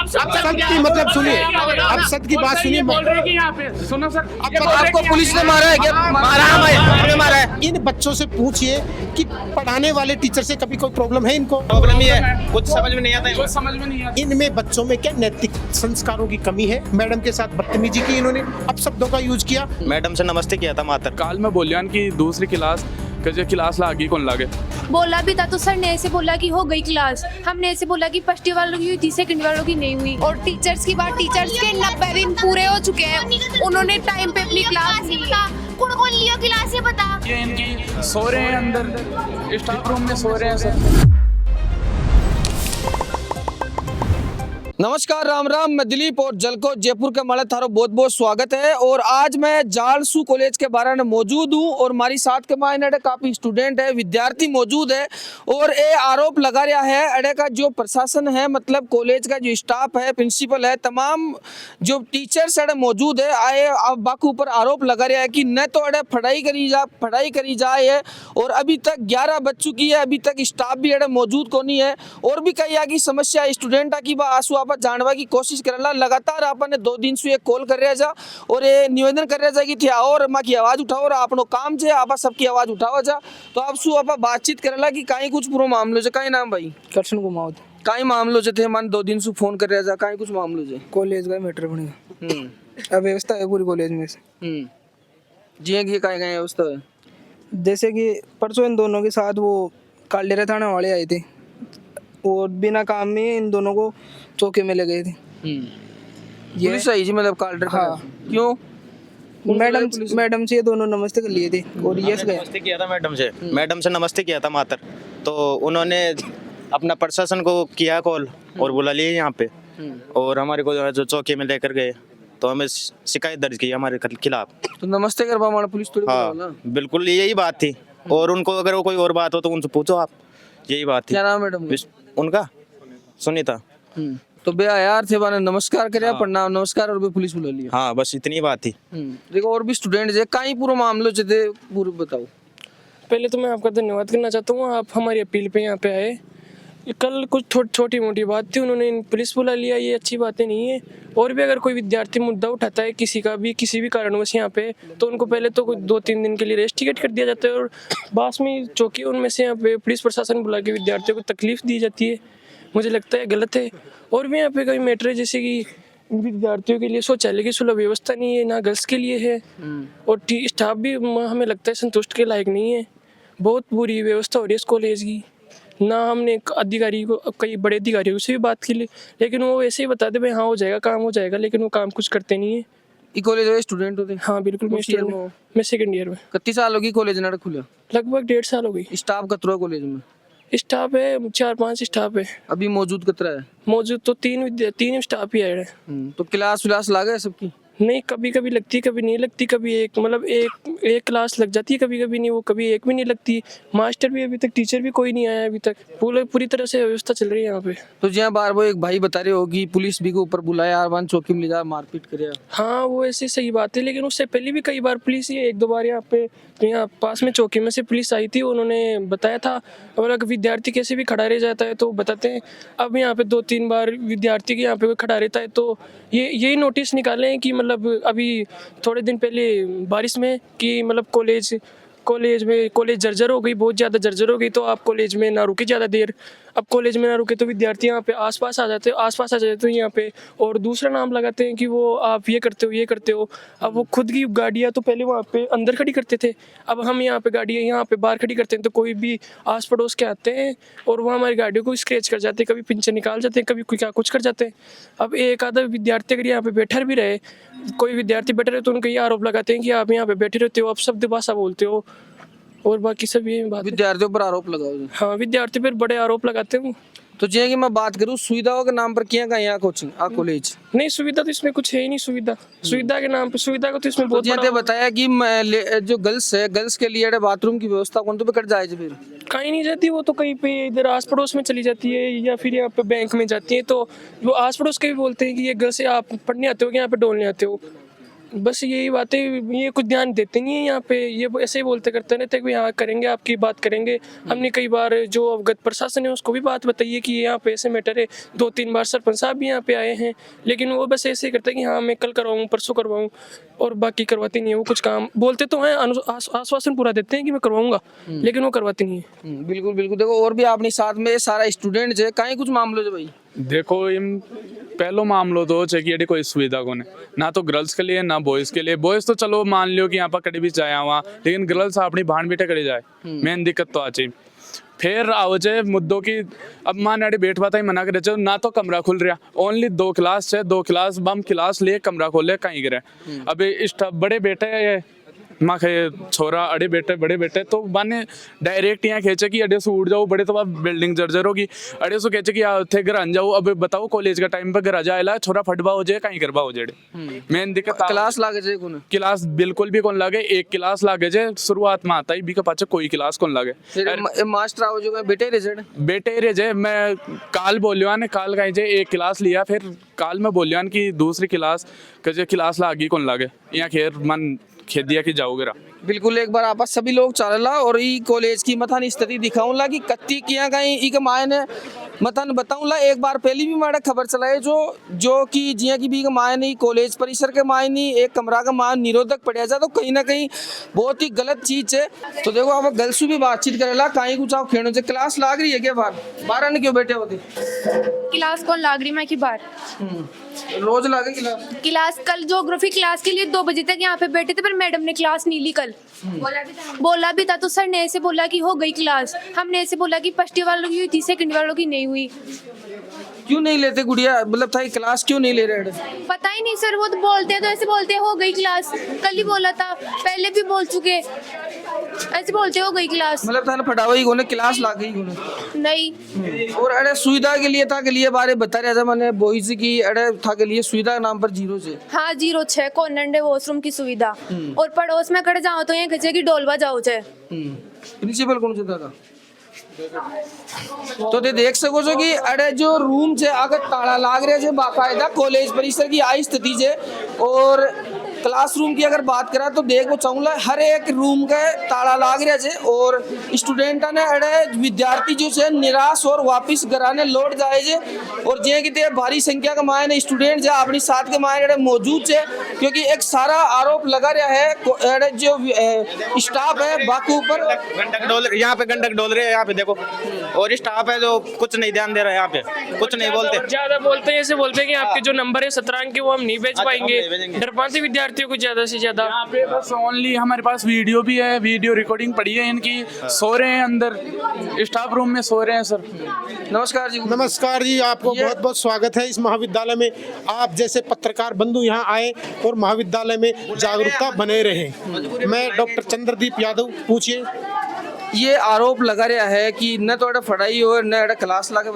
सत्य की मतलब सुनिए, अब सत्य की बात सुनिए। बोल रहे हैं कि यहाँ पे सुनो सर, आपको पुलिस ने मारा है क्या? मारा है, मारा है। इन बच्चों से पूछिए कि पढ़ाने वाले टीचर से कभी कोई प्रॉब्लम है इनको? प्रॉब्लम ही है, कुछ समझ में नहीं आता है। कुछ समझ में नहीं आता। इनमें बच्चों में क्या नैतिक संस्कारों की कमी है? मैडम के साथ बदतमीजी की इन्होंने, अपशब्दों का यूज किया। मैडम से नमस्ते किया था मात्र। काल में बोलियान की दूसरी क्लास कजे क्लास लागी कौन लागे बोला भी था तो सर ने ऐसे बोला कि हो गई क्लास, हमने ऐसे बोला कि फर्स्ट ईयर वालों की हुई थी, सेकंड वालों की नहीं हुई। और टीचर्स की बात, टीचर्स के 90 दिन पूरे हो चुके हैं, उन्होंने टाइम पे अपनी क्लास ली। कौन लियो क्लास ये बता। ये इनकी सो रहे हैं अंदर स्टाफ रूम में सो रहे हैं सर। नमस्कार, राम राम। मैं दिलीप और जलको जयपुर के माले थारो बहुत बहुत स्वागत है। और आज मैं जालसू कॉलेज के बारे में मौजूद हूँ और हमारी साथ के मायने काफी स्टूडेंट है, विद्यार्थी मौजूद है। और ये आरोप लगा रहा है अड़े का जो प्रशासन है, मतलब कॉलेज का जो स्टाफ है, प्रिंसिपल है, तमाम जो टीचर्स अड़े मौजूद है, आए अब बाकू ऊपर आरोप लगा रहा है कि न तो अड़े पढ़ाई करी जाए है। और अभी तक 11 बज चुकी है, अभी तक स्टाफ भी अड़े मौजूद को नहीं है। और भी कई आगे समस्या स्टूडेंट की आंसू आप जानवा की कोशिश करला। लगातार आपने 2 दिन से कॉल कर रहा जा और ये निवेदन कर रहा कि थिया और माँ की आवाज उठाओ और आपनो काम छे, आप सबकी आवाज उठाओ जा। तो आप सु आप बातचीत करला कि काई कुछ पूरा मामलो छे। काई नाम भाई? करशन कुमावत। काई मामलो छे थे मन 2 दिन से फोन कर रहा जा, काई कुछ मामलो छे? कॉलेज का मैटर बनेगा। अब व्यवस्था है पूरी कॉलेज में से। जी की काई व्यवस्था है? जैसे कि परसों इन दोनों के साथ वो कालडेरा थाना वाले आए थे और बिना काम में इन दोनों को चौके में ले गए थे। पुलिस आई जी, मतलब कालडेरा? हाँ। क्यों? मैडम से ये दोनों नमस्ते कर लिए थे और यस गए। नमस्ते किया था मैडम से नमस्ते किया था मात्र। तो उन्होंने अपना प्रशासन को किया कॉल और बुला लिए यहाँ पे और हमारे को जो चौकी में लेकर गए तो हमें शिकायत दर्ज की हमारे खिलाफ। तो नमस्ते कर हमारा पुलिस थोड़ी। हाँ बिल्कुल, यही बात थी। और उनको अगर कोई और बात हो तो उनसे पूछो आप, यही बात थी। क्या नाम मैडम उनका? सुनीता। तो भैया यार थे बाने नमस्कार करे, प्रणाम नमस्कार, और भी पुलिस बुला लिया। हाँ बस इतनी बात थी। देखो और भी स्टूडेंट है, कहीं पूरा मामलो थे पूरे बताओ। पहले तो मैं आपका धन्यवाद करना चाहता हूँ, आप हमारी अपील पे यहाँ पे आए। कल कुछ छोटी मोटी बात थी, उन्होंने पुलिस बुला लिया, ये अच्छी बातें नहीं है। और भी अगर कोई विद्यार्थी मुद्दा उठाता है किसी भी कारणवश यहाँ पे, तो उनको पहले तो 2-3 दिन के लिए रेस्ट टिकट कर दिया जाता है और बाद में चौकी उनमें से यहाँ पे पुलिस प्रशासन बुला के विद्यार्थियों को तकलीफ दी जाती है। मुझे लगता है गलत है। और भी यहाँ पे कई मैटर है, जैसे कि विद्यार्थियों के लिए शौचालय की सुलभ व्यवस्था नहीं है, ना गर्ल्स के लिए है। और स्टाफ भी हमें लगता है संतुष्ट के लायक नहीं है। बहुत बुरी व्यवस्था हो रही है इस कॉलेज की। ना हमने अधिकारी को, कई बड़े अधिकारियों से भी बात की, लेकिन वो ऐसे ही बताते भाई हाँ हो जाएगा, काम हो जाएगा, लेकिन वो काम कुछ करते नहीं है। ये कॉलेज में स्टूडेंट होते? हाँ बिल्कुल, मैं सेकंड ईयर में। कितनी साल होगी कॉलेज ना खुला? लगभग 1.5 साल हो गई। स्टाफ कतरा कॉलेज में? स्टाफ है 4-5 स्टाफ है। अभी मौजूद कितना है? मौजूद तो 3 स्टाफ ही आए हैं। तो क्लास विलास लागे सबकी? नहीं, कभी कभी लगती, कभी नहीं लगती। कभी एक क्लास लग जाती है, कभी कभी नहीं, वो कभी एक भी नहीं लगती। मास्टर भी अभी तक, टीचर भी कोई नहीं आया अभी तक। पूरी तरह से व्यवस्था चल रही है यहाँ पे। तो जहाँ बार वो एक भाई बता रहे होगी पुलिस भी को ऊपर बुलाया, आरवान चौकी में ले जा मारपीट करे। हाँ वो ऐसी सही बात है, लेकिन उससे पहले भी कई बार पुलिस, ये 1-2 बार यहाँ पास में चौकी में से पुलिस आई थी, उन्होंने बताया था। और अगर विद्यार्थी कैसे भी खड़ा रह जाता है तो बताते हैं। अब यहाँ पे 2-3 बार विद्यार्थी के यहाँ पे खड़ा रहता है तो यही नोटिस निकाले हैं कि मतलब अभी थोड़े दिन पहले बारिश में कि मतलब कॉलेज जर्जर हो गई, बहुत ज़्यादा जर्जर हो गई। तो आप कॉलेज में ना रुके ज़्यादा देर। अब कॉलेज में ना रुके तो विद्यार्थी यहाँ पे आसपास आ जाते हैं यहाँ पे, और दूसरा नाम लगाते हैं कि वो आप ये करते हो। अब वो खुद की गाड़ियाँ तो पहले वहाँ पे अंदर खड़ी करते थे, अब हम यहाँ पे गाड़ियाँ यहाँ पे बाहर खड़ी करते हैं। तो कोई भी आस पड़ोस के आते हैं और वो हमारी गाड़ियों को स्क्रैच कर जाते हैं, कभी पिंचर निकाल जाते हैं, कभी क्या कुछ कर जाते हैं। अब एक आधा विद्यार्थी अगर यहाँ पे बैठा भी रहे, कोई विद्यार्थी बैठे रहे, तो उनको ये आरोप लगाते हैं कि आप यहाँ पे बैठे रहते हो, आप शब्द भाषा बोलते हो, और बाकी सब ये बात। विद्यार्थियों पर आरोप लगाओ? हाँ, विद्यार्थी पर बड़े आरोप लगाते हैं। तो जैसे कि मैं बात करूँ सुविधाओं के नाम पर किया यहाँ कोचिंग कॉलेज? नहीं, सुविधा तो इसमें कुछ है ही नहीं। सुविधा के नाम पे, सुविधा को तो इसमें बहुत बड़ा बताया कि जो गर्ल्स है, गर्ल्स के लिए बाथरूम की व्यवस्था कौन तो कर जाए फिर कहीं नहीं जाती, वो तो कहीं पे इधर आस पड़ोस में चली जाती है या फिर यहाँ पे बैंक में जाती है। तो वो आस पड़ोस के भी बोलते हैं कि ये गर्ल्स आप पढ़ने आते हो कि यहाँ पे डोलने आते हो। बस यही बातें, ये कुछ ध्यान देते नहीं है यहाँ पे, ये ऐसे ही बोलते करते रहते हैं कि हाँ करेंगे, आपकी बात करेंगे। हमने कई बार जो अवगत प्रशासन है उसको भी बात बताई है कि यहाँ पे ऐसे मैटर है, 2-3 बार सरपंच साहब भी यहाँ पे आए हैं, लेकिन वो बस ऐसे ही करते हैं कि हाँ मैं कल करवाऊँ, परसों करवाऊँ, और बाकी करवाते नहीं है। वो कुछ काम बोलते तो हैं, आश्वासन पूरा देते हैं कि मैं करवाऊंगा, लेकिन वो करवाते नहीं है। बिल्कुल बिल्कुल। देखो और भी अपने साथ में सारा स्टूडेंट है, कहीं कुछ मामलों है भाई। देखो इन पहलो मामलो तो है कि कोई सुविधा कौन है, ना तो गर्ल्स के लिए ना बॉयज के लिए। बॉयज तो चलो मान लियो कि यहाँ पर कड़ी भी जाए वहाँ, लेकिन गर्ल्स अपनी भान बेटे कड़ी जाए, मेन दिक्कत तो आ चाहिए। फिर आओ जे मुद्दों की, अब मान अड़े बैठ पाता ही मना करे, ना तो कमरा खुल रहा, ओनली 2 क्लास है, 2 क्लास बम क्लास ले कमरा खोले कहीं गिरे। अब इस बड़े बेटे माँ खे छोरा अड़े बेटे बड़े बेटे तो माने डायरेक्ट यहाँ खेचे कि अड़े से उड़ जाओ, बड़े तो बिल्डिंग जर्जर होगी, अड़े से खेचे कि थे घर आ जाओ। अब बताओ कॉलेज का टाइम पे घर आ जाए, छोरा फटबा हो जाए कहीं करवा हो जाए। मेन दिक्कत क्लास लागे जाए कौन? क्लास बिल्कुल भी कौन लागे, एक क्लास लागे जे शुरुआत में आता ही भी के पाचे कोई क्लास कौन लागे। मास्टर आओ जो बेटे रे जे मैं काल बोलियो ने काल कहीं जे एक क्लास लिया, फिर काल में बोलियो कि दूसरी क्लास कजे क्लास लागी कौन लागे, यहाँ खेर मन खेदिया कि जाओगे। बिल्कुल एक बार आपस सभी लोग चलला और ई कॉलेज की मथान स्थिति दिखाऊंला कि कत्ती किया कहीं ई के मायने मथान बताऊंला। एक बार पहली भी माड़ा खबर चलाए जो कि जिया की भी के मायने कॉलेज परिसर के मायने एक कमरा का मान निरोधक पड़ा जा, तो कहीं ना कहीं बहुत ही गलत चीज है। तो देखो आप गर्ल्स भी बातचीत करेला कहीं कुछ आप खेड़ो से क्लास लाग रही है क्या बाहर ने क्यों बैठे होते? क्लास कौन लाग रही मैं की बार रोज लागे क्लास कल ज्योग्राफी क्लास के लिए 2 बजे तक यहाँ पे बैठे थे, पर मैडम ने क्लास नहीं ली कल। बोला भी था तो सर ने ऐसे बोला कि हो गई क्लास, हमने ऐसे बोला कि फर्स्ट ईयर वालों की हुई थी, सेकंड वालों की नहीं हुई। क्यों नहीं लेते गुड़िया, मतलब था क्लास क्यों नहीं ले रहे? पता ही नहीं सर, वो तो बोलते हैं तो ऐसे बोलते हैं हो गई क्लास, कल ही बोला था, पहले भी बोल चुके, ऐसे बोलते हो गई क्लास। मतलब था फटावा ही कोने क्लास ला गई कोने नहीं। और अरे सुविधा के लिए था के लिए बारे बता रहा था मैंने बॉयज की, अरे था के लिए सुविधा नाम पर 0 से हाँ 0 कॉर्नर वॉशरूम की सुविधा, और पड़ोस में खड़े जाओ तो यहाँ खचे की डोलवा जाओ छे। प्रिंसिपल कौन सा था? तो ते देख सको છો कि अरे जो रूम છે अगर ताला लाग रहे છે बाकायदा कॉलेज परिसर की आई स्थिति છે। और क्लासरूम की अगर बात करा तो देखो चाहूँगा हर एक रूम का ताला लाग रहा है और स्टूडेंट ने अड़े विद्यार्थी जो है निराश और वापस घराने लौट जाए छे। और जे कि भारी संख्या का मायने स्टूडेंट जो अपनी साथ के मायने मौजूद है, क्योंकि एक सारा आरोप लगा रहा है जो स्टाफ है बाकी ऊपर गंडक डोल, यहाँ पे गंडक डोल रहे हैं यहाँ पे देखो, और स्टाफ है जो कुछ नहीं ध्यान दे रहा है, यहाँ पे कुछ नहीं बोलते, ज्यादा बोलते हैं, ऐसे बोलते हैं कि आपके जो नंबर है 17 अंक के वो हम नहीं भेज पाएंगे, डर पाते विद्यार्थियों को ज्यादा से ज्यादा। यहाँ पे बस ओनली हमारे पास वीडियो भी है, वीडियो रिकॉर्डिंग पड़ी है इनकी, सो रहे हैं अंदर स्टाफ रूम में सो रहे हैं। सर नमस्कार जी। नमस्कार जी, आपको बहुत बहुत स्वागत है इस महाविद्यालय में। आप जैसे पत्रकार बंधु यहाँ आए और महाविद्यालय में जागरूकता बने रहे। मैं डॉक्टर चंद्रदीप यादव, पूछिए। ये आरोप लगा रहा है कि न तो पढ़ाई हो न क्लास लागे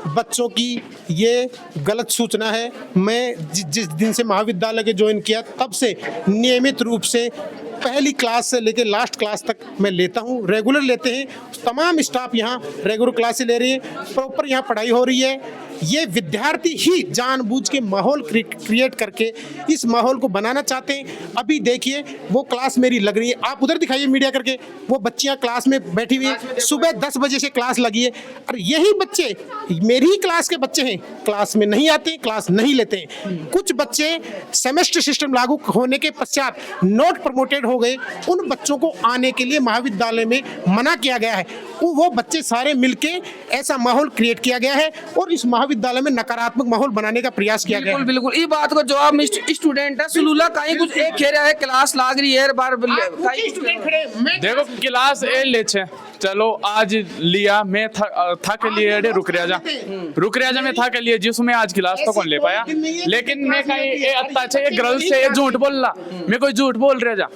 बच्चों की ये गलत सूचना है। मैं जिस दिन से महाविद्यालय के ज्वाइन किया तब से नियमित रूप से पहली क्लास से लेकर लास्ट क्लास तक मैं लेता हूँ, रेगुलर लेते हैं। तमाम स्टाफ यहाँ रेगुलर क्लासेस ले रही है, प्रॉपर यहाँ पढ़ाई हो रही है। ये विद्यार्थी ही जानबूझ के माहौल क्रिएट करके इस माहौल को बनाना चाहते हैं। अभी देखिए वो क्लास मेरी लग रही है, आप उधर दिखाइए मीडिया करके, वो बच्चियाँ क्लास में बैठी हुई हैं, सुबह 10 बजे से क्लास लगी है। और यही बच्चे मेरी ही क्लास के बच्चे हैं, क्लास में नहीं आते, क्लास नहीं लेते हैं। कुछ बच्चे सेमेस्टर सिस्टम लागू होने के पश्चात नॉट प्रमोटेड हो गए, उन बच्चों को आने के लिए महाविद्यालय में मना किया गया है। वो बच्चे सारे मिलके ऐसा माहौल क्रिएट किया गया है और इस महाविद्यालय में नकारात्मक माहौल बनाने का प्रयास किया गया है। बिल्कुल ये बात को जवाब में स्टूडेंट है सुलूला कहीं कुछ एक कह रहा है क्लास लाग रही है बार देखो क्लास ए ले छे, चलो आज लिया मैं था के लिए रुक रहा जा मैं था के लिए जिसमें आज क्लास तो कौन ले पाया, लेकिन मैं कहीं ये अच्छा ये गर्ल्स से झूठ बोल रहा, मैं कोई झूठ बोल रहा जा,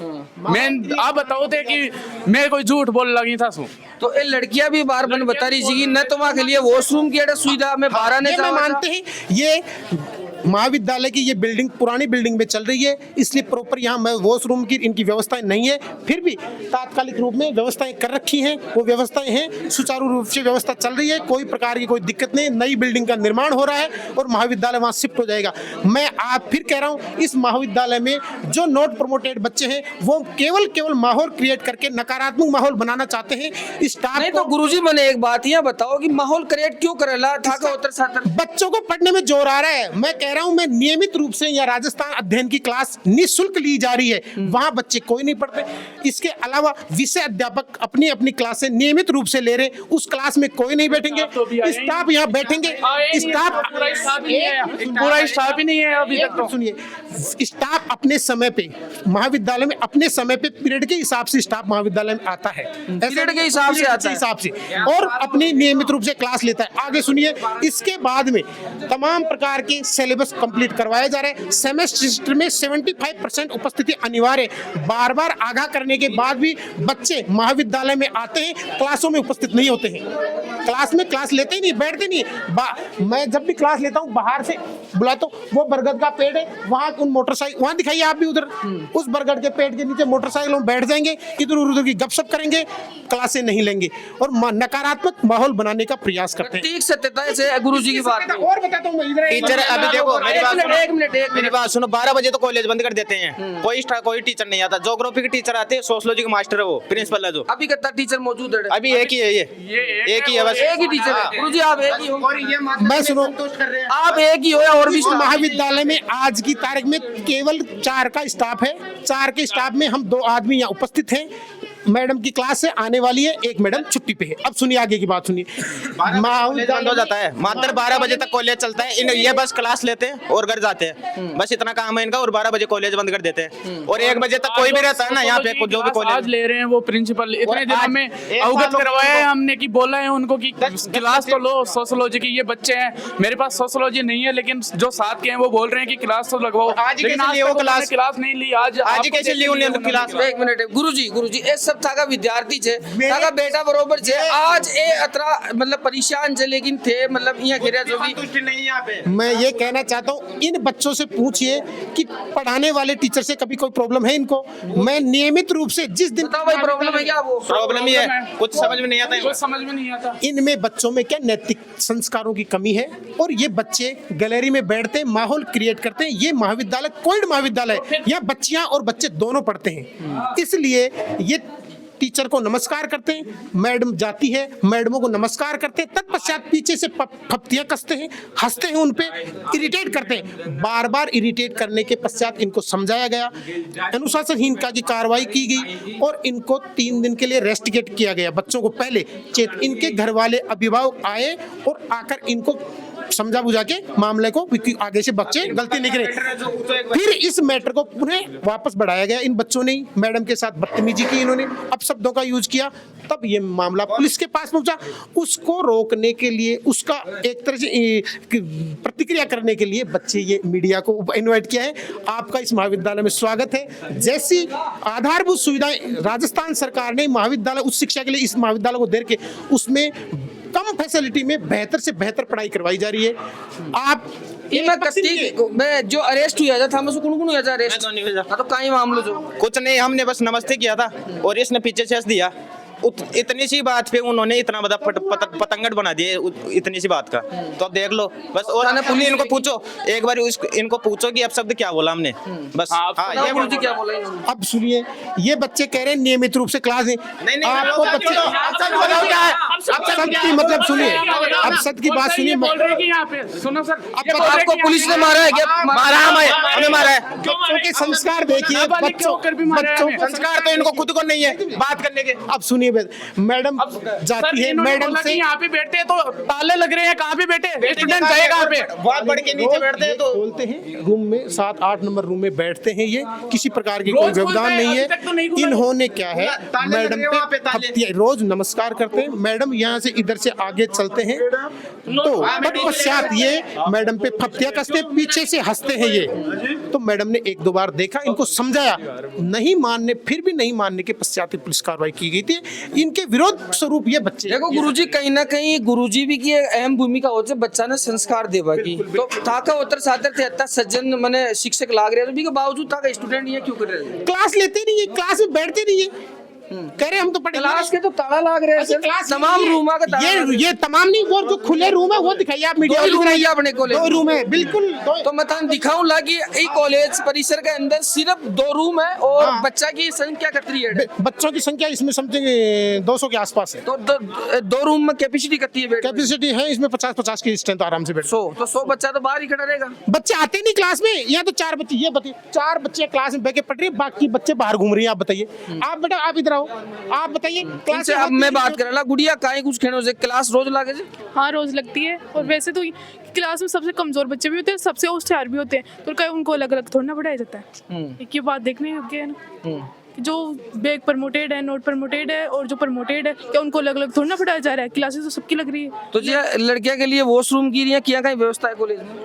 मैं आप बताओ थे कि मैं कोई झूठ बोल लगी था सु। तो ये लड़कियां भी बार बन बता रही थी न तो वहाँ के लिए वॉशरूम की सुविधा में बाहर नहीं मानते हैं। ये महाविद्यालय की ये बिल्डिंग पुरानी बिल्डिंग में चल रही है, इसलिए प्रॉपर यहाँ वॉशरूम की इनकी व्यवस्थाएं नहीं है। फिर भी तात्कालिक रूप में व्यवस्थाएं कर रखी हैं, वो व्यवस्थाएं हैं, सुचारू रूप से व्यवस्था चल रही है, कोई प्रकार की कोई दिक्कत नहीं। नई बिल्डिंग का निर्माण हो रहा है और महाविद्यालय वहाँ शिफ्ट हो जाएगा। मैं आप फिर कह रहा हूँ, इस महाविद्यालय में जो नॉट प्रमोटेड बच्चे हैं वो केवल माहौल क्रिएट करके नकारात्मक माहौल बनाना चाहते हैं। स्टाफ नहीं तो गुरुजी मैंने एक बात यहाँ बताओ कि माहौल क्रिएट क्यों करेला था का उत्तर सातर बच्चों को पढ़ने में जोर आ रहा है। मैं कह रहा हूं, मैं नियमित रूप से यहाँ राजस्थान अध्ययन की क्लास निःशुल्क ली जा रही है, वहां बच्चे कोई नहीं पढ़ते। इसके अलावा विषय अध्यापक अपनी अपनी क्लासें नियमित रूप से ले रहे, उस क्लास में कोई नहीं बैठेंगे, स्टाफ यहाँ बैठेंगे। स्टाफ पूरा स्टाफ ही नहीं है अभी तक तो। सुनिए, स्टाफ अपने समय पे महाविद्यालय में अपने समय पे पीरियड के हिसाब से स्टाफ महाविद्यालय में आता है, पीरियड के हिसाब से आता है। हिसाब से और अपनी नियमित रूप से क्लास लेता है। आगे सुनिए, इसके बाद में तमाम प्रकार के सिलेबस कंप्लीट करवाया जा रहा है। सेमेस्टर में 75% उपस्थिति अनिवार्य है। बार बार आगाह करने के बाद भी बच्चे महाविद्यालय में आते हैं, क्लासों में उपस्थित नहीं होते हैं, क्लास में क्लास लेते ही नहीं, बैठते नहीं। मैं जब भी क्लास लेता हूँ बाहर से बुलाता हूँ, वो बरगद का पेड़ है, वहाँ उन मोटरसाइकिल वहाँ दिखाइए आप भी उधर, उस बरगद के पेड़ के नीचे मोटरसाइकिल में बैठ जाएंगे, इधर उधर की गपशप करेंगे, क्लासें नहीं लेंगे और नकारात्मक माहौल बनाने का प्रयास करते हैं। ठीक सत्यता से गुरुजी की बात और बताता हूँ मैं, टीचर अभी देखो मेरी बात सुनो, एक मिनट मेरी बात सुनो, 12 बजे तो कॉलेज बंद कर देते हैं, कोई टीचर नहीं आता। ज्योग्राफी के टीचर आते हैं, सोशियोलॉजी के मास्टर है, वो प्रिंसिपल है जो। अभी कितना टीचर मौजूद है? अभी एक ही है, ये एक ही है बस, एक ही टीचर है। गुरुजी आप एक ही हो, मैं सुनो, आप एक ही हो या और भी इस महाविद्यालय में आज की तारीख में केवल 4 का स्टाफ है। 4 के स्टाफ में हम 2 आदमी यहाँ उपस्थित हैं। मैडम की क्लास से आने वाली है, एक मैडम छुट्टी पे है। अब सुनिए आगे की बात सुनिए। कॉलेज बंद हो जाता है, मात्र 12 बजे तक कॉलेज चलता है। ये बस क्लास लेते हैं और घर जाते हैं, बस इतना काम है इनका। और 12 बजे कॉलेज बंद कर देते हैं और 1 बजे तक कोई भी रहता है ना यहाँ पे, जो भी कॉलेज आज ले रहे हैं वो प्रिंसिपल इतने दिनों में अवगत करवाया है हमने कि बोला है उनको कि क्लास तो लो सोशियोलॉजी की। ये बच्चे हैं, मेरे पास सोशियोलॉजी नहीं है, लेकिन जो साथ के हैं वो बोल रहे हैं कि क्लास तो लगवाओ। आज कैसे ली वो क्लास नहीं ली, आज कैसे ली उन्होंने क्लास? एक मिनट गुरुजी ए सब था का विद्यार्थी छे, था बेटा बरोबर छे। आज ए अतरा मतलब परेशान छे, लेकिन थे मतलब यहाँ गिरा जो भी संतुष्टि नहीं यहाँ पे। मैं ये कहना चाहता हूँ, इन बच्चों से पूछिए कि पढ़ाने वाले टीचर से कभी कोई प्रॉब्लम है इनको। मैं नियमित रूप से जिस दिन बताओ भाई प्रॉब्लम है क्या? वो प्रॉब्लम ही है, कुछ समझ में नहीं आता, कुछ समझ में नहीं आता। इनमें बच्चों में क्या नैतिक संस्कारों की कमी है और ये बच्चे गैलरी में बैठते माहौल क्रिएट करते हैं। ये महाविद्यालय कोविड महाविद्यालय, यहाँ बच्चियां और बच्चे दोनों पढ़ते हैं, इसलिए ये टीचर को नमस्कार करते हैं, मैडम जाती है मैडमों को नमस्कार करते हैं, तत्पश्चात पीछे से फप्तियां कसते हैं, हंसते हैं, उन पे इरिटेट करते हैं। बार बार इरिटेट करने के पश्चात इनको समझाया गया, अनुशासनहीनता की कार्रवाई की गई और इनको 3 दिन के लिए रेस्टिकेट किया गया। बच्चों को पहले इनके घर वाले अभिभावक आए और आकर इनको समझा बुझा के मामले को, आगे से बच्चे गलती नहीं करें। फिर इस मैटर को पुनः वापस बढ़ाया गया। इन बच्चों ने मैडम के साथ बदतमीजी की, इन्होंने अपशब्दों का यूज किया, तब ये मामला पुलिस के पास पहुंचा। उसको रोकने के लिए, उसका एक तरह से प्रतिक्रिया करने के लिए बच्चे ये मीडिया को इनवाइट किया है। आपका इस महाविद्यालय में स्वागत है। जैसी आधारभूत सुविधाएं राजस्थान सरकार ने महाविद्यालय उच्च शिक्षा के लिए इस महाविद्यालय को दे के, उसमें कम फैसिलिटी में बेहतर से बेहतर पढ़ाई करवाई जा रही है। आप मैं जो अरेस्ट हुआ था मैं कौन हुआ था अरेस्ट? तो कहीं मामलो जो कुछ नहीं, हमने बस नमस्ते किया था और इसने पीछे से हंस दिया। इतनी सी बात पे उन्होंने इतना बड़ा पतंगड़ बना दिए, इतनी सी बात का। तो अब देख लो बस। और पुलिस इनको पूछो एक बार, इनको पूछो कि अब शब्द क्या बोला हमने, बस। ये गुरुजी क्या बोला? अब सुनिए, ये बच्चे कह रहे हैं नियमित रूप से क्लास नहीं, आपको बच्चे सच की मतलब सुनिए, अब सच की बात सुनिए। बोल रहे हैं कि यहाँ पे सुनो सर, आपको पुलिस ने मारा है क्या? मारा हमें मारा है। बच्चों के संस्कार देखिए, बच्चों संस्कार तो इनको खुद को नहीं है बात करने के। अब सुनिए, मैडम जाती है, मैडम से यहाँ पे बैठते हैं तो ताले लग रहे हैं, कहाँ पे बैठे? स्टूडेंट जाए कहाँ पे? बहुत बढ़ के नीचे बैठते हैं तो बोलते हैं रूम में 7-8 नंबर रूम में बैठते हैं। ये किसी प्रकार की कोई व्यवधान नहीं है। इन्होंने क्या है, मैडम पे रोज नमस्कार करते हैं। मैडम यहाँ से इधर से आगे चलते हैं तो तत्पश्चात ये मैडम पे फप्तियां कसते, पीछे से हंसते हैं ये। तो मैडम ने एक दो बार देखा, इनको समझाया, नहीं मानने, फिर भी नहीं मानने के पश्चात पुलिस कार्रवाई की गई थी। इनके विरोध स्वरूप ये बच्चे, देखो गुरुजी, कहीं ना कहीं गुरुजी भी की एक अहम भूमिका होती है बच्चा ने संस्कार देवा की। तो ताका उत्तर सातर थे सज्जन मने शिक्षक लाग रहे हैं, तो बावजूद ताका स्टूडेंट ये क्यों कर रहे हैं? क्लास लेते नहीं है, क्लास में बैठते नहीं है, कह रहे हम तो पढ़े। क्लास के तो ताला लाग रहे हैं सर, तमाम रूमा का ताला लग रहा है। ये तमाम नहीं, वो जो खुले रूम है वो दिखाइए आप मीडिया दो रूम है क्या अपने कॉलेज? 2 रूम है, बिल्कुल तो मैं तान दिखाऊं लगी ये कॉलेज परिसर के अंदर सिर्फ 2 रूम है और हाँ। बच्चा की संख्या कितनी है? बच्चों की संख्या इसमें समझेंगे 200 के आसपास है। तो 2 रूम में कैपेसिटी कितनी है बेड? कैपेसिटी है इसमें 50-50 की स्ट्रेंथ आराम से बैठ। 100 बच्चा तो बाहर ही खड़ा रहेगा। बच्चे आते नहीं क्लास में, यहाँ तो 4 बच्चे, ये बताइए 4 बच्चे क्लास में बैठ के पढ़ रहे हैं, बाकी बच्चे बाहर घूम रहे हैं। आप बताइए, आप बेटा आप इधर आओ, आप बताइए क्लास इनसे अब मैं बात कर रहा गुड़िया काहे कुछ खेनो से क्लास रोज लागे जे? हाँ रोज लगती है। और वैसे तो क्लास में सबसे कमजोर बच्चे भी होते हैं, सबसे होशियार भी होते हैं, तो कहीं उनको अलग अलग थोड़ा ना पढ़ाया जाता है। एक ये बात देखने योग्य है ना, कि जो बैक प्रमोटेड है, नोट प्रमोटेड है, और जो प्रमोटेड है क्या उनको अलग अलग थोड़ा ना पढ़ाया जा रहा है? क्लासेस तो सबकी लग रही है। तो जी लड़कियां के लिए वॉशरूम की क्या कहीं व्यवस्था है कॉलेज में?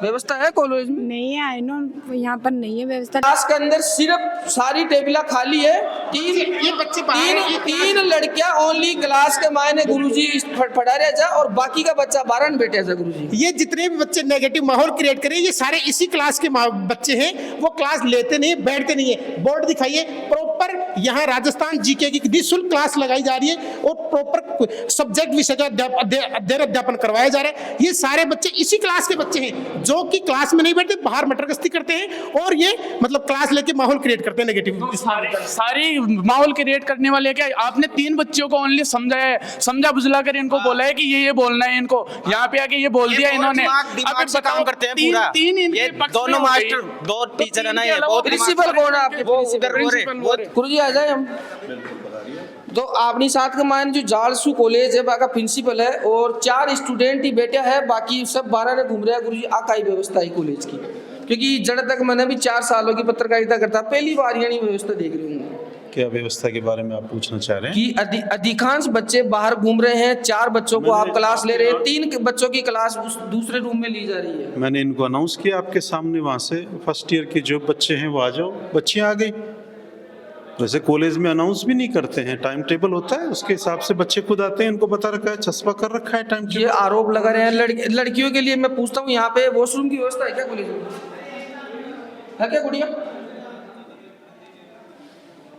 व्यवस्था है कॉलेज में? नहीं है, आई नो यहाँ पर नहीं है व्यवस्था। क्लास के अंदर सिर्फ सारी टेबला खाली है, ये बच्चे बाहर हैं, ये तीन लड़कियां ओनली क्लास के मायने गुरुजी पढ़ा रहे जा और बाकी का बच्चा बारह में बैठे जा गुरुजी। ये जितने भी बच्चे नेगेटिव माहौल क्रिएट करें, ये सारे इसी क्लास के बच्चे हैं। वो क्लास लेते नहीं, बैठते नहीं है। बोर्ड दिखाइए प्रॉपर, यहाँ राजस्थान जीके की निःशुल्क क्लास लगाई जा रही है और प्रॉपर सब्जेक्ट विषय का अध्यापन करवाया जा रहा है। ये सारे बच्चे इसी क्लास के बच्चे हैं जो कि क्लास में नहीं बैठते, बाहर मटरगस्ती करते हैं और ये मतलब क्लास लेके माहौल क्रिएट करते हैं नेगेटिव। सारी माहौल क्रिएट करने वाले क्या? आपने 3 बच्चों को ओनली समझाया है, समझा बुझला कर इनको बोला है कि ये बोलना है इनको, यहाँ पे आके ये बोल दिया इन्होंने। दिमाग से काम करते हैं पूरा। ये दोनों मास्टर, 2 टीचर है ना, ये प्रिंसिपल कौन है आपके? गुरुजी आ जाए हम। तो अपनी साथ के मान जो जालसू कॉलेज है बाका प्रिंसिपल है और 4 स्टूडेंट ही बैठा है, बाकी सब 12 ने घूम रहे हैं। गुरुजी आ काई व्यवस्था है कॉलेज की? क्योंकि जड़ तक मैंने भी 4 सालों की पत्रकारिता करता, पहली बार यानी व्यवस्था देख रही हूँ। क्या व्यवस्था के बारे में आप पूछना चाह रहे हैं? कि अधिकांश बच्चे बाहर घूम रहे हैं, 4 बच्चों को आप क्लास ले रहे हैं, 3 बच्चों की क्लास दूसरे रूम में ली जा रही है। मैंने इनको अनाउंस किया आपके सामने, वहाँ से फर्स्ट ईयर के जो बच्चे हैं वो आ जाओ। बच्चियाँ आ गई। वैसे कॉलेज में अनाउंस भी नहीं करते हैं, टाइम टेबल होता है उसके हिसाब से बच्चे खुद आते हैं, इनको बता रखा है, चस्पा कर रखा है टाइम टेबल। ये आरोप लगा रहे हैं लड़कियों के लिए। मैं पूछता हूँ यहाँ पे वॉशरूम की व्यवस्था है क्या कॉलेज में? है क्या गुड़िया?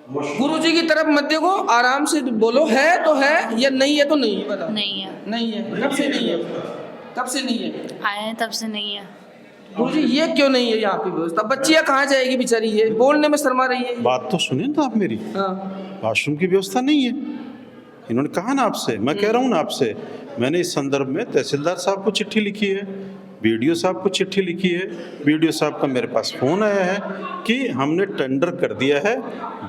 गुरुजी की तरफ मत देखो, आराम से बोलो, है तो है या नहीं है तो नहीं है। बताओ। नहीं है। नहीं है। कब से नहीं है? कब से नहीं है? आए हैं तब से नहीं है। गुरुजी ये क्यों नहीं है यहाँ पे व्यवस्था? बच्चियाँ कहाँ जाएगी बेचारी, ये बोलने में शर्मा रही है। बात तो सुनिए ना आप मेरी। हाँ। वॉशरूम की व्यवस्था नहीं है, इन्होंने कहा ना आपसे, मैं कह रहा हूँ ना आपसे। मैंने इस संदर्भ में तहसीलदार साहब को चिट्ठी लिखी है, बीडीओ साहब को चिट्ठी लिखी है। बीडीओ साहब का मेरे पास फोन आया है कि हमने टेंडर कर दिया है,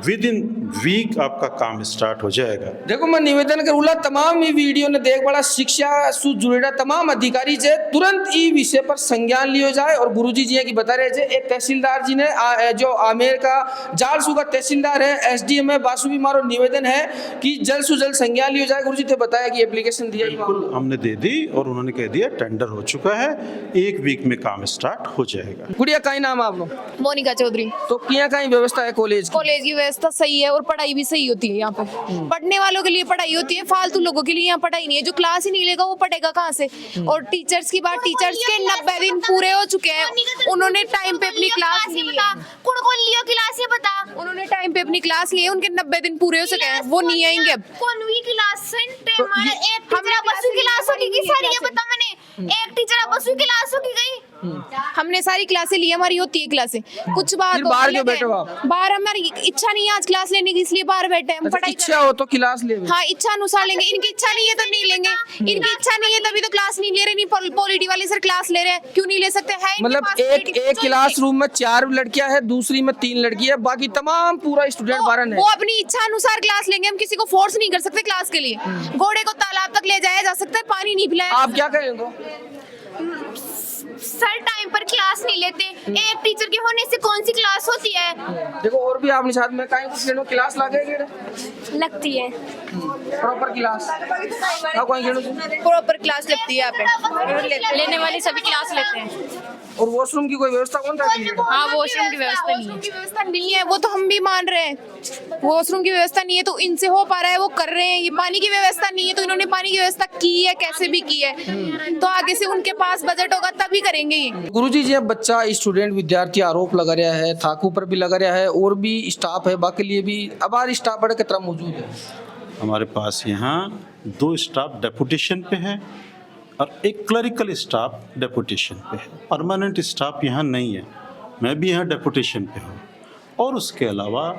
विद इन वीक आपका काम स्टार्ट हो जाएगा। देखो मैं निवेदन करूँगा तमाम ये वीडियो ने देख बड़ा शिक्षा से जुड़ेगा तमाम अधिकारी जे तुरंत ई विषय पर संज्ञान लियो जाए। और गुरुजी जी की बता रहे थे, एक तहसीलदार जी ने जो आमेर का जालसू का तहसीलदार है, एसडीएम है बासु भी मारो, निवेदन है कि जल्द से जल्द संज्ञान लियो जाए। गुरुजी ने बताया कि एप्लीकेशन दिया, बिल्कुल हमने दे दी और उन्होंने कह दिया टेंडर हो चुका है, 1 वीक में काम स्टार्ट हो जाएगा। गुड़िया का नाम आप लोग? मोनिका चौधरी। तो क्या कहीं व्यवस्था है कॉलेज? कॉलेज की व्यवस्था सही है और पढ़ाई भी सही होती है यहाँ पे। पढ़ने वालों के लिए पढ़ाई होती है, फालतू लोगों के लिए यहाँ पढ़ाई नहीं है। जो क्लास ही नहीं लेगा वो पढ़ेगा कहाँ से? और टीचर्स की बात, टीचर्स के 90 दिन पूरे हो चुके हैं, उन्होंने टाइम पे अपनी क्लास ली है। कौन लियो क्लास ये बता? उन्होंने टाइम पे अपनी क्लास ली है, उनके 90 दिन पूरे हो चुके हैं, वो नहीं आएंगे अब। कौन हुई क्लास सेंटर में एक टीचर आपस में क्लास होगी की सारी ये बता मैंने, एक टीचर आपस में क्लास होगी गई। हमने सारी क्लासें ली, हमारी होती है क्लासें। कुछ बात बाहर क्यों बैठे हो आप? बाहर हमारी इच्छा नहीं है आज क्लास लेने की, इसलिए बाहर बैठे हैं। पढ़ाई इच्छा हो तो क्लास ले। हाँ, इच्छा अनुसार लेंगे। इनकी इच्छा नहीं है तो नहीं लेंगे, इनकी इच्छा नहीं है तभी तो क्लास नहीं ले रहे। नहीं पॉलिटी वाले सर क्लास ले रहे हैं, क्यों नहीं ले सकते? है मतलब एक क्लास रूम में 4 लड़कियां है, दूसरी में 3 लड़की है, बाकी तमाम पूरा स्टूडेंट 12 है। वो अपनी इच्छा अनुसार क्लास लेंगे, हम किसी को फोर्स नहीं कर सकते क्लास के लिए। घोड़े को तालाब तक ले जाया जा सकता है, पानी नहीं पिलाया। आप क्या कहेंगे? सर टाइम पर क्लास नहीं लेते। एक टीचर के होने से कौन सी क्लास होती है? देखो और भी आपने साथ में कहीं कुछ क्लास लागे लगती है प्रॉपर क्लास प्रॉपर क्लास लगती है यहाँ पे, लेने वाली सभी क्लास लेते हैं। और वॉशरूम की कोई व्यवस्था कौन था? हाँ, वॉशरूम की व्यवस्था नहीं है। वॉशरूम की व्यवस्था नहीं है, वो तो हम भी मान रहे हैं, वॉशरूम की व्यवस्था नहीं है, तो इनसे हो पा रहा है, वो कर रहे हैं। ये पानी की व्यवस्था नहीं है, तो इन्होंने पानी की व्यवस्था की है, कैसे भी की है, तो आगे से उनके पास बजट होगा तभी करेंगे ये। गुरुजी जी, बच्चा स्टूडेंट विद्यार्थी आरोप लगा रहा है, थाकू पर भी लगा रहा है, और भी स्टाफ है, बाकी लिए भी अब स्टाफ बड़े कितना मौजूद है? हमारे पास यहाँ 2 स्टाफ डेपुटेशन पे है और एक क्लरिकल स्टाफ डेपुटेशन पे है। परमानेंट स्टाफ यहाँ नहीं है। मैं भी यहाँ डेपुटेशन पे हूँ। और उसके अलावा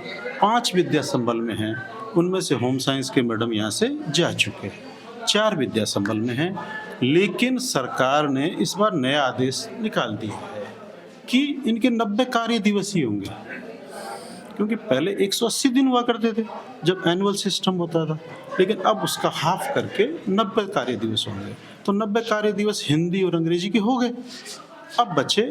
5 विद्या संबल में हैं, उनमें से होम साइंस के मैडम यहाँ से जा चुके हैं। 4 विद्या संबल में हैं, लेकिन सरकार ने इस बार नया आदेश निकाल दिया है कि इनके 90 कार्य दिवस ही होंगे, क्योंकि पहले 180 दिन हुआ करते थे जब एनुअल सिस्टम होता था, लेकिन अब उसका हाफ करके 90 कार्य दिवस होंगे। तो 90 कार्य दिवस हिंदी और अंग्रेजी के हो गए। अब बचे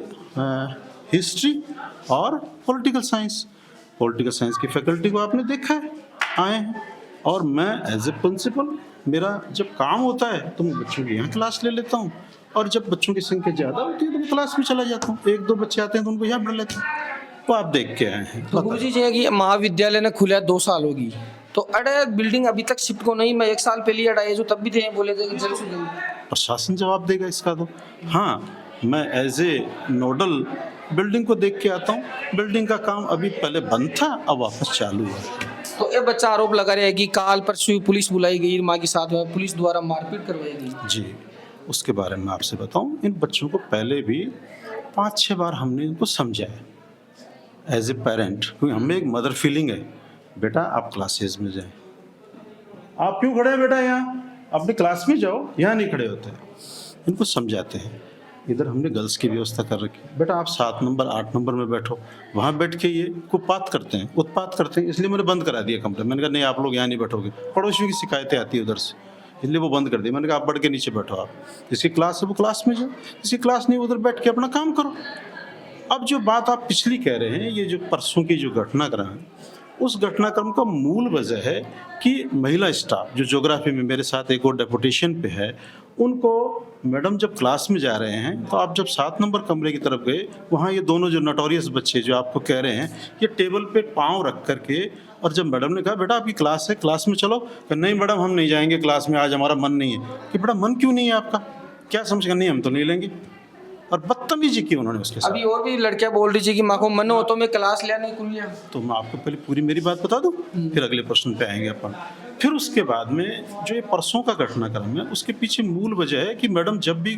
हिस्ट्री और पॉलिटिकल साइंस की फैकल्टी को आपने देखा है, आए हैं। और मैं एज ए प्रिंसिपल, मेरा जब काम होता है तो मैं बच्चों की यहाँ क्लास ले लेता हूँ, और जब बच्चों की संख्या ज़्यादा होती है तो मैं क्लास में चला जाता हूँ। 1-2 बच्चे आते हैं तो उनको यहाँ पढ़ लेता हूँ। वो आप देख के आए हैं। तो गुरुजी जी, कि महाविद्यालय ने खुला 2 साल होगी, तो अरे बिल्डिंग अभी तक शिफ्ट को नहीं, मैं 1 साल पहले अड़ाई जो तब भी थे, बोले थे कि जल्द से जल्द प्रशासन जवाब देगा इसका। तो हाँ, मैं एज ए नोडल बिल्डिंग को देख के आता हूँ। बिल्डिंग का काम अभी पहले बंद था, अब वापस चालू है। तो ये बच्चा आरोप लगा रहा है कि काल परसों पुलिस बुलाई गई, माँ के साथ में पुलिस द्वारा मारपीट करवाई गई। जी, उसके बारे में आपसे बताऊँ, इन बच्चों को पहले भी 5-6 बार हमने इनको समझाया एज ए पेरेंट, क्योंकि हमें एक मदर फीलिंग है, बेटा आप क्लासेज में जाएं। आप क्यों खड़े हैं बेटा यहाँ, अपनी क्लास में जाओ, यहाँ नहीं खड़े होते। इनको समझाते हैं। इधर हमने गर्ल्स की व्यवस्था कर रखी है, बेटा आप 7 नंबर 8 नंबर में बैठो। वहाँ बैठ के ये उत्पात करते हैं, इसलिए मैंने बंद करा दिया कमरे। मैंने कहा नहीं, आप लोग यहाँ नहीं बैठोगे, पड़ोसियों की शिकायतें आती है उधर से, इसलिए वो बंद कर दिया। मैंने कहा आप बढ़ के नीचे बैठो, आप जिसकी क्लास है वो क्लास में जाओ, जिसकी क्लास नहीं उधर बैठ के अपना काम करो। अब जो बात आप पिछली कह रहे हैं, ये जो परसों की जो घटनाक्रम है, उस घटनाक्रम का मूल वजह है कि महिला स्टाफ जो ज्योग्राफी में मेरे साथ एक और डेपुटेशन पे है, उनको मैडम जब क्लास में जा रहे हैं, तो आप जब 7 नंबर कमरे की तरफ गए, वहाँ ये दोनों जो नोटोरियस बच्चे जो आपको कह रहे हैं, ये टेबल पे पाँव रख करके, और जब मैडम ने कहा बेटा आपकी क्लास है, क्लास में चलो, कहा नहीं मैडम हम नहीं जाएंगे क्लास में, आज हमारा मन नहीं है। कि बेटा मन क्यों नहीं है आपका, क्या समझ कर नहीं हम तो नहीं लेंगे, और बदतमीजी की उन्होंने उसके साथ। अभी और भी लड़कियां बोल रही थी कि माँ को मन हो तो मैं क्लास लेने खुल गया। तो मैं आपको पहले पूरी मेरी बात बता दूं, फिर अगले प्रश्न पे आएंगे अपन। फिर उसके बाद में जो ये परसों का घटनाक्रम है, उसके पीछे मूल वजह है कि मैडम जब भी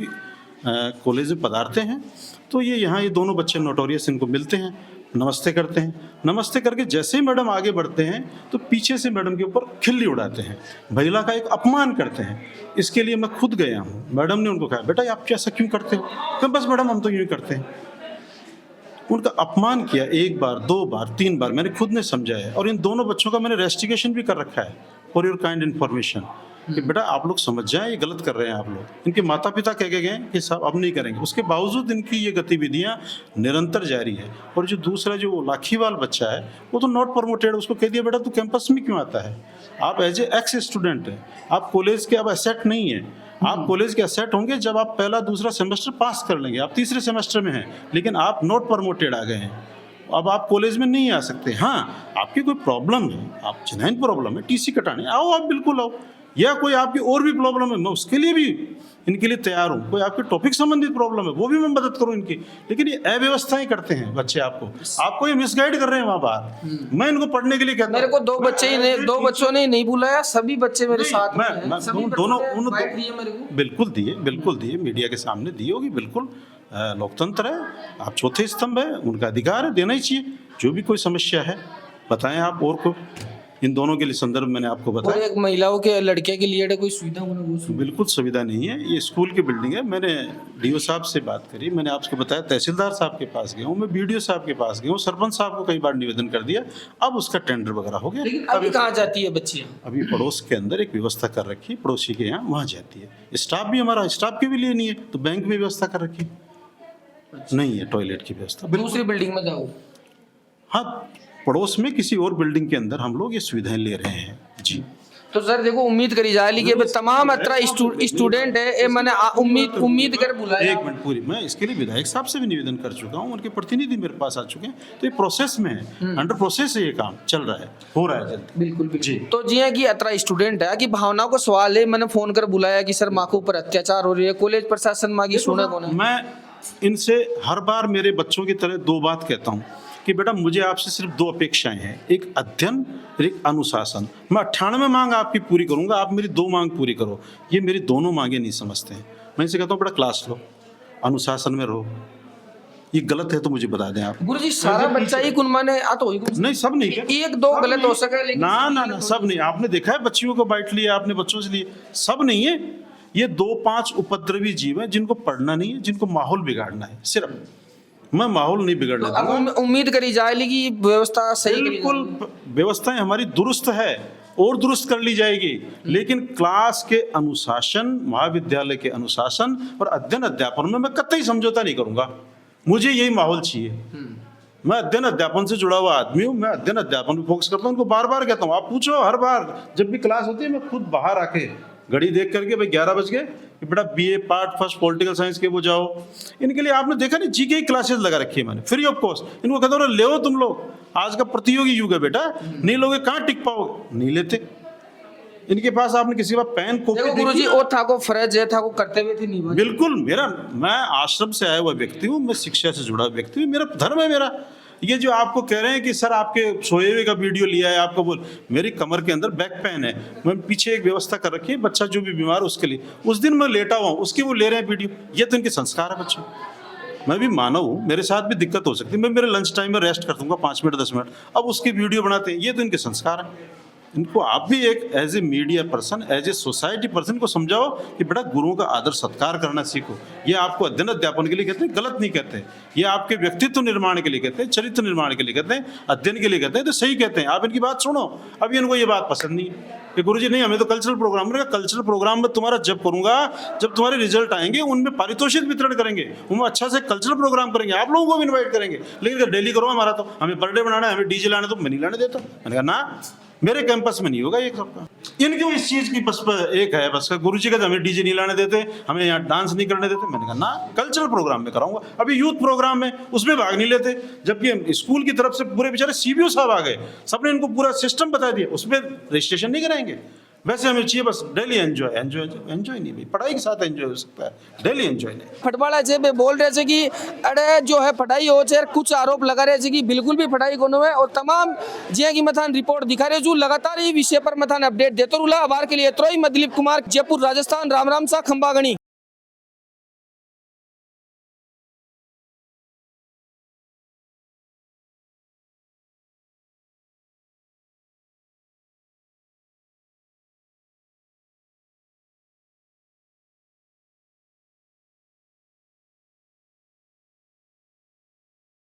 कॉलेज में पधारते हैं तो ये यहाँ ये दोनों बच्चे नोटोरियस इनको मिलते हैं, नमस्ते करते हैं। नमस्ते करके जैसे ही मैडम आगे बढ़ते हैं तो पीछे से मैडम के ऊपर खिल्ली उड़ाते हैं, महिला का एक अपमान करते हैं। इसके लिए मैं खुद गया हूँ। मैडम ने उनको कहा बेटा आप ऐसा क्यों करते हो, कहा बस मैडम हम तो यूँ करते हैं। उनका अपमान किया 1 बार 2 बार 3 बार, मैंने खुद ने समझाया। और इन दोनों बच्चों का मैंने रेस्टिगेशन भी कर रखा है फॉर योर काइंड इन्फॉर्मेशन, कि बेटा आप लोग समझ जाएं ये गलत कर रहे हैं आप लोग। इनके माता पिता कह के गए कि साहब अब नहीं करेंगे, उसके बावजूद इनकी ये गतिविधियां निरंतर जारी है। और जो दूसरा जो लाखीवाल बच्चा है वो तो नॉट प्रमोटेड, उसको कह दिया बेटा तू कैंपस में क्यों आता है, आप एज ए एक्स स्टूडेंट हैं, आप कॉलेज के अब एसेट नहीं है। आप कॉलेज के एसेट होंगे जब आप पहला दूसरा सेमेस्टर पास कर लेंगे, आप तीसरे सेमेस्टर में हैं, लेकिन आप नॉट प्रमोटेड आ गए हैं, अब आप कॉलेज में नहीं आ सकते। हाँ आपकी कोई प्रॉब्लम है, आप जेन्युइन प्रॉब्लम है, टीसी कटाने आओ, आप बिल्कुल आओ, या कोई आपकी और भी प्रॉब्लम है मैं उसके लिए भी इनके लिए तैयार हूँ। कोई आपके टॉपिक संबंधित प्रॉब्लम है वो भी मैं मदद करूँ इनकी। लेकिन ये अव्यवस्थाएं करते हैं बच्चे, आपको ये मिसगाइड कर रहे हैं वहाँ बाहर। मैं इनको पढ़ने के लिए कहता हूँ। मेरे को 2 बच्चे ही नहीं, 2 बच्चों ने नहीं बुलाया, सभी बच्चे मेरे साथ में हैं। मैं सभी दोनों बिल्कुल दिए मीडिया के सामने दिए होगी, बिल्कुल लोकतंत्र है, आप चौथे स्तंभ है, उनका अधिकार है, देना ही चाहिए। जो भी कोई समस्या है बताएं आप। और को इन दोनों के लिए संदर्भ मैंने आपको बताया। एक महिलाओं के लड़के के लिए कोई सुविधा होना, बिल्कुल सुविधा नहीं है। ये स्कूल की बिल्डिंग है। मैंने डीओ साहब से बात करी, मैंने आपको बताया तहसीलदार साहब के पास गया हूँ, मैं बीडीओ साहब के पास गया हूँ, सरपंच साहब को कई बार निवेदन कर दिया, अब उसका टेंडर वगैरह हो गया। लेकिन अभी कहाँ जाती है बच्ची? अभी पड़ोस के अंदर एक व्यवस्था कर रखी है, पड़ोसी के यहाँ वहाँ जाती है। स्टाफ भी हमारा, स्टाफ के भी लिए नहीं है तो बैंक में व्यवस्था कर रखी है। नहीं है टॉयलेट की व्यवस्था। दूसरी बिल्डिंग में जाओ। हाँ, पड़ोस में किसी और बिल्डिंग के अंदर हम लोग ये सुविधाएं ले रहे हैं जी। तो सर देखो, उम्मीद करी जा रही है तमाम अतरा स्टूडेंट है, ये मैंने उम्मीद कर बुलाया। एक मिनट पूरी, मैं इसके लिए विधायक साहब से भी निवेदन कर चुका हूँ, उनके प्रतिनिधि मेरे पास आ चुके हैं, तो ये प्रोसेस में है, अंडर प्रोसेस है, ये काम चल रहा है, हो रहा है जल्दी। बिल्कुल जी। तो जी है कि अतरा स्टूडेंट है कि भावनाओं को सवाल है, मैंने फोन कर बुलाया कि सर माँ के ऊपर अत्याचार हो रही है, कॉलेज प्रशासन माँ की सुने कौन है। मैं इनसे हर बार मेरे बच्चों की तरह दो बात कहता हूँ कि बेटा मुझे आपसे सिर्फ दो अपेक्षाएं हैं, एक अध्ययन और एक अनुशासन। मैं 98 मांग आपकी पूरी करूंगा, आप मेरी दो मांग पूरी करो। ये मेरी दोनों मांगे नहीं समझते हैं। मैं इनसे कहता हूँ बेटा क्लास लो, अनुशासन में रहो। ये गलत है तो मुझे बता दें आप। गुरुजी सारा बच्चा ही कुन माने आ तो नहीं, सब नहीं क्या? एक दो गलत हो सके, लेकिन ना सब नहीं। आपने देखा है बच्चियों को बाइट लिया आपने, बच्चों से लिए, सब नहीं है। ये 2-5 उपद्रवी जीव हैं जिनको पढ़ना नहीं है, जिनको माहौल बिगाड़ना है सिर्फ। मैं माहौल नहीं बिगड़ने दूंगा। अब उम्मीद करी जाएगी कि व्यवस्था सही, बिल्कुल व्यवस्थाएं हमारी दुरुस्त है और दुरुस्त कर ली जाएगी, लेकिन क्लास के अनुशासन, महाविद्यालय के अनुशासन और अध्ययन अध्यापन में मैं कतई समझौता नहीं करूंगा। मुझे यही माहौल चाहिए। मैं अध्ययन अध्यापन से जुड़ा हुआ आदमी हूँ, मैं अध्ययन अध्यापन पे फोकस करता हूँ। उनको बार बार कहता हूँ, आप पूछो, हर बार जब भी क्लास होती है मैं खुद बाहर आके घड़ी देख करके, भाई 11 बज गए, बेटा BA part first political science के वो जाओ। इनके लिए आपने देखा नहीं, GK क्लासेस लगा रखी है मैंने, फ्री ऑफ कॉस्ट। इनको कहता हूँ ले तुम लोग, आज का प्रतियोगी युग है बेटा, नहीं लोगे कहाँ टिक पाओगे, नहीं लेते। इनके पास आपने किसी का पेन कॉपी गुरुजी और था को फर्ज है, था को करते हुए थे नहीं। बिल्कुल मैं आश्रम से आया हुआ व्यक्ति हूँ, मैं शिक्षा से जुड़ा व्यक्ति हूँ, मेरा धर्म है मेरा। ये जो आपको कह रहे हैं कि सर आपके सोए हुए का वीडियो लिया है आपको, बोल मेरी कमर के अंदर बैक पेन है, मैं पीछे एक व्यवस्था कर रखी है, बच्चा जो भी बीमार उसके लिए, उस दिन मैं लेटा हुआ हूँ, उसकी वो ले रहे हैं वीडियो। ये तो इनके संस्कार है बच्चों। मैं भी मानव हूँ, मेरे साथ भी दिक्कत हो सकती है, मैं मेरे लंच टाइम में रेस्ट कर दूंगा 5 मिनट 10 मिनट, अब उसकी वीडियो बनाते हैं। ये तो इनके संस्कार है। इनको आप भी एक as a media person, as a society person को समझाओ कि बेटा गुरुओं का आदर सत्कार करना सीखो। ये आपको अध्ययन अध्यापन के लिए कहते हैं, गलत नहीं कहते। ये आपके व्यक्तित्व निर्माण के लिए कहते हैं, चरित्र निर्माण के लिए कहते हैं, अध्ययन के लिए कहते हैं, तो सही कहते हैं। आप इनकी बात सुनो। अभी इनको ये बात पसंद नहीं है कि गुरुजी नहीं, हमें तो कल्चरल प्रोग्राम रहेगा। कल्चरल प्रोग्राम में तुम्हारा जब करूंगा, जब तुम्हारे रिजल्ट आएंगे, उनमें पारितोषिक वितरण करेंगे, उनमें अच्छा से कल्चरल प्रोग्राम करेंगे, आप लोगों को भी इन्वाइट करेंगे। लेकिन डेली करो हमारा, तो हमें बर्थडे बनाना है, हमें डीजे लाना, तो मैं नहीं लाने देता। मैंने कहा ना, मेरे कैंपस में नहीं होगा ये सबका। इनकी इस चीज की बस एक है, बस गुरुजी कहते हमें डीजे नहीं लाने देते, हमें यहाँ डांस नहीं करने देते। मैंने कहा ना, कल्चरल प्रोग्राम में कराऊंगा। अभी यूथ प्रोग्राम में उसमें भाग नहीं लेते, जबकि स्कूल की तरफ से पूरे बेचारे CBO साहब आ गए, सबने इनको पूरा सिस्टम बता दिया, उसमें रजिस्ट्रेशन नहीं कराएंगे। वैसे हमें चाहिए बस डेली एंजॉय नहीं भाई, पढ़ाई के साथ एंजॉय हो सकता है, डेली एंजॉय नहीं। फटवाला जे बे बोल रहे थे कि अरे जो है पढ़ाई हो छे, कुछ आरोप लगा रहे थे कि बिल्कुल भी पढ़ाई कोनो है, और तमाम जे की मथान रिपोर्ट दिखा रहे जो लगातार ये विषय पर मथान अपडेट देते रुला। आभार के लिए इतना ही। मैं दिलीप कुमार, जयपुर राजस्थान। राम सा खंबागणी।